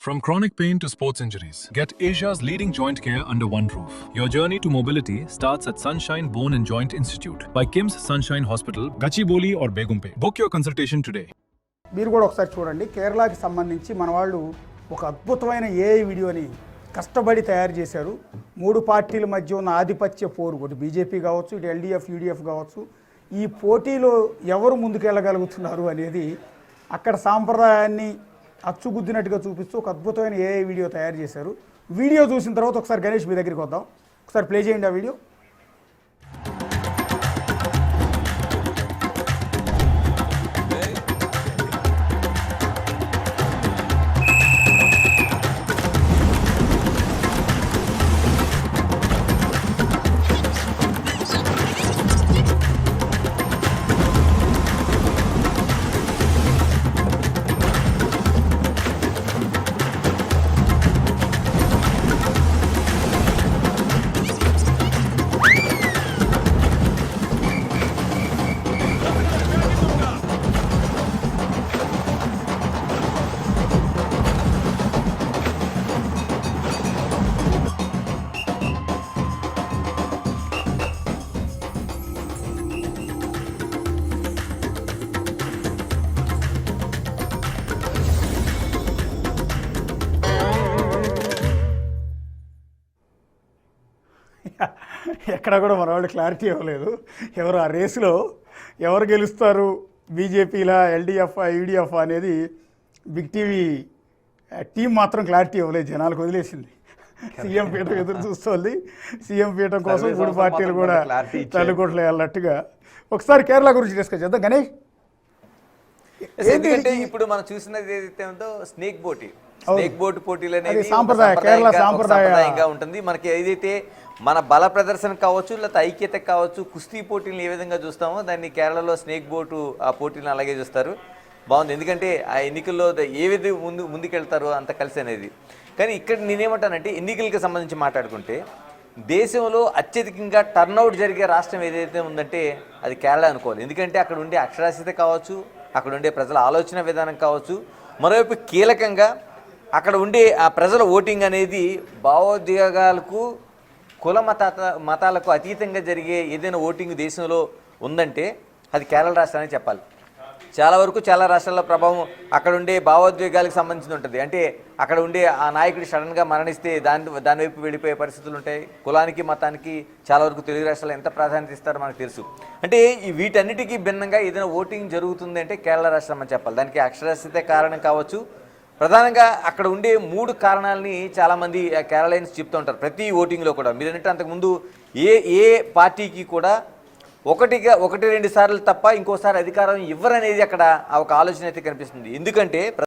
From chronic pain to sports injuries, get Asia's leading joint care under one roof. Your journey to mobility starts at Sunshine Bone and Joint Institute by KIMS Sunshine Hospital, Gachibowli or Begumpe. Book your consultation today. మీరు కూడా ఒకసారి చూడండి. కేరళకి సంబంధించి మన వాళ్ళు ఒక అద్భుతమైన ఏఐ వీడియోని కష్టపడి తయారు చేశారు. మూడు పార్టీల మధ్య ఉన్న ఆధిపత్య పోరు, ఒకటి బీజేపీ కావచ్చు, ఇటు ఎల్డీఎఫ్ యూడీఎఫ్ కావచ్చు, ఈ పోటీలో ఎవరు ముందుకెళ్ళగలుగుతున్నారు అనేది అక్కడ సాంప్రదాయాన్ని అచ్చుగుద్దినట్టుగా చూపిస్తూ ఒక అద్భుతమైన ఏఐ వీడియో తయారు చేశారు. వీడియో చూసిన తర్వాత ఒకసారి గణేష్ మీ దగ్గరికి వద్దాం, ఒకసారి ప్లే చేయండి ఆ వీడియో. ఎక్కడ కూడా మన వాళ్ళు క్లారిటీ ఇవ్వలేదు. ఎవరు ఆ రేసులో ఎవరు గెలుస్తారు, బీజేపీలా ఎల్డీఎఫ్ యూడీఎఫ్ అనేది బిగ్ టీవీ టీం మాత్రం క్లారిటీ ఇవ్వలేదు, జనాలకు వదిలేసింది. సీఎం పీఠం ఎదురు చూస్తోంది. సీఎం పీఠం కోసం మూడు పార్టీలు కూడా తల్లికొట్లు అన్నట్టుగా. ఒకసారి కేరళ గురించి డిస్కస్ చేద్దాం గణేష్. ఎందుకంటే ఇప్పుడు మనం చూసినది ఏదైతే ఉందో స్నేక్ బోట్ పోటీలు అనేది సాంప్రదాయంగా ఉంటుంది. మనకి ఏదైతే మన బల ప్రదర్శన కావచ్చు, లేకపోతే ఐక్యత కావచ్చు, కుస్తీ పోటీలను ఏ విధంగా చూస్తామో దాన్ని కేరళలో స్నేక్ బోటు ఆ పోటీలను అలాగే చూస్తారు. బాగుంది, ఎందుకంటే ఆ ఎన్నికల్లో ఏ విధంగా ముందుకెళ్తారో అంత కలిసి అనేది. కానీ ఇక్కడ నేనేమంటానంటే ఎన్నికలకు సంబంధించి మాట్లాడుకుంటే దేశంలో అత్యధికంగా టర్నౌట్ జరిగే రాష్ట్రం ఏదైతే ఉందంటే అది కేరళ అనుకోవాలి. ఎందుకంటే అక్కడ ఉండే అక్షరాస్యత కావచ్చు, అక్కడ ఉండే ప్రజల ఆలోచన విధానం కావచ్చు, మరోవైపు కీలకంగా అక్కడ ఉండే ఆ ప్రజల ఓటింగ్ అనేది భావోద్వేగాలకు కుల మతాలకు అతీతంగా జరిగే ఏదైనా ఓటింగ్ దేశంలో ఉందంటే అది కేరళ రాష్ట్రానికి చెప్పాలి. చాలా రాష్ట్రాల ప్రభావం అక్కడ ఉండే భావోద్వేగాలకు సంబంధించి ఉంటుంది. అంటే అక్కడ ఉండే ఆ నాయకుడు సడన్గా మరణిస్తే దాని వైపు వెళ్ళిపోయే పరిస్థితులు ఉంటాయి. కులానికి మతానికి చాలా వరకు తెలుగు రాష్ట్రాలు ఎంత ప్రాధాన్యత ఇస్తారో మనకు తెలుసు. అంటే వీటన్నిటికీ భిన్నంగా ఏదైనా ఓటింగ్ జరుగుతుంది అంటే కేరళ రాష్ట్రం అని చెప్పాలి. దానికి అక్షరాస్యత కారణం కావచ్చు. ప్రధానంగా అక్కడ ఉండే మూడు కారణాలని చాలామంది కేరళైన్స్ చెప్తూ ఉంటారు ప్రతి ఓటింగ్లో కూడా. మీరంటే అంతకుముందు ఏ పార్టీకి కూడా ఒకటి రెండు సార్లు తప్ప ఇంకోసారి అధికారం ఇవ్వరనేది అక్కడ ఒక ఆలోచన అయితే కనిపిస్తుంది. ఎందుకంటే